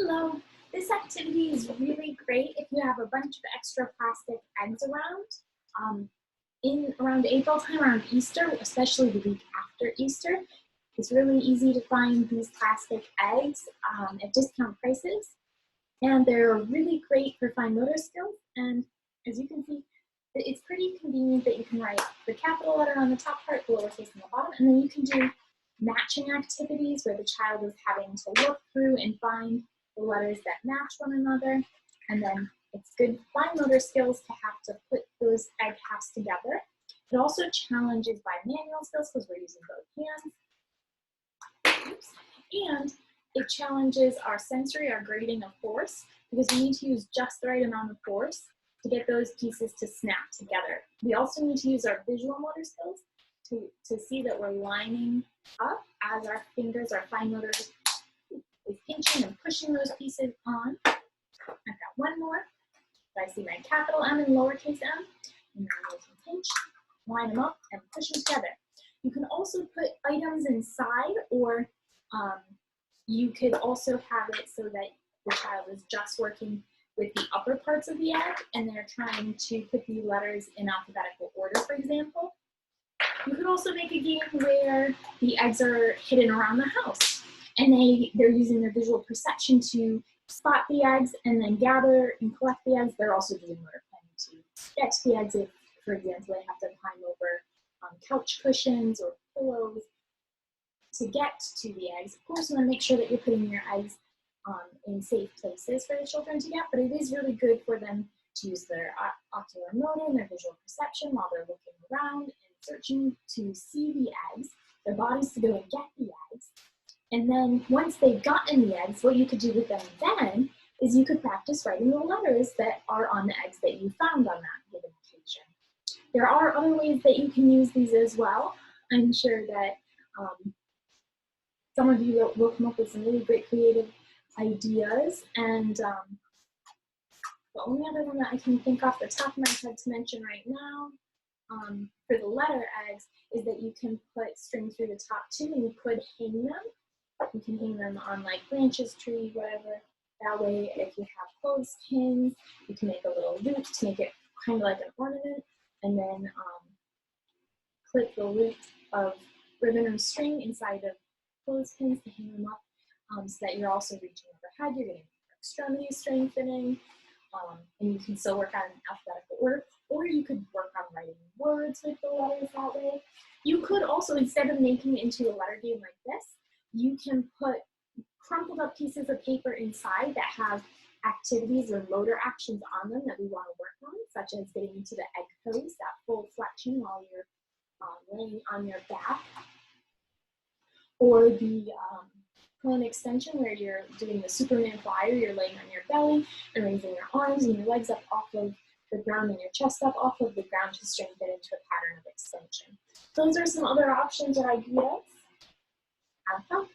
Hello. This activity is really great if you have a bunch of extra plastic eggs around. In around April time, around Easter, especially the week after Easter, it's really easy to find these plastic eggs at discount prices. And they're really great for fine motor skills. And as you can see, it's pretty convenient that you can write the capital letter on the top part, the lowercase on the bottom, and then you can do matching activities where the child is having to look through and find the letters that match one another. And then it's good fine motor skills to have to put those egg halves together. It also challenges bimanual skills because we're using both hands. Oops. And it challenges our sensory, our grading of force, because we need to use just the right amount of force to get those pieces to snap together. We also need to use our visual motor skills to see that we're lining up as our fingers, our fine motor is pinching and pushing those pieces on. I've got one more. So I see my capital M and lowercase m, and then I can pinch, line them up, and push them together. You can also put items inside, or you could also have it so that the child is just working with the upper parts of the egg, and they're trying to put the letters in alphabetical order, for example. You could also make a game where the eggs are hidden around the house, and they're using their visual perception to spot the eggs and then gather and collect the eggs. They're also doing motor planning to get to the eggs if, for example, they have to climb over couch cushions or pillows to get to the eggs. Of course, you want to make sure that you're putting your eggs in safe places for the children to get, but it is really good for them to use their ocular motor and their visual perception while they're looking around and searching to see the eggs, their bodies to go and get the eggs. And then once they've gotten the eggs, what you could do with them then is you could practice writing the letters that are on the eggs that you found on that given occasion. There are other ways that you can use these as well. I'm sure that some of you will come up with some really great creative ideas, and the only other one that I can think off the top of my head to mention right now for the letter eggs is that you can put string through the top too, and you could hang them. You can hang them on like branches, tree, whatever. That way, if you have clothespins, you can make a little loop to make it kind of like an ornament, and then clip the loop of ribbon or string inside of clothespins to hang them up, so that you're also reaching overhead. You're getting extremity strengthening, and you can still work on alphabetical order, or you could work on writing words with the letters that way. You could also, instead of making it into a letter game like this, you can put crumpled up pieces of paper inside that have activities or motor actions on them that we want to work on, such as getting into the egg pose, that full flexion while you're laying on your back, or the prone extension where you're doing the Superman flyer, you're laying on your belly and raising your arms and your legs up off of the ground and your chest up off of the ground to strengthen into a pattern of extension. Those are some other options or ideas. Have fun.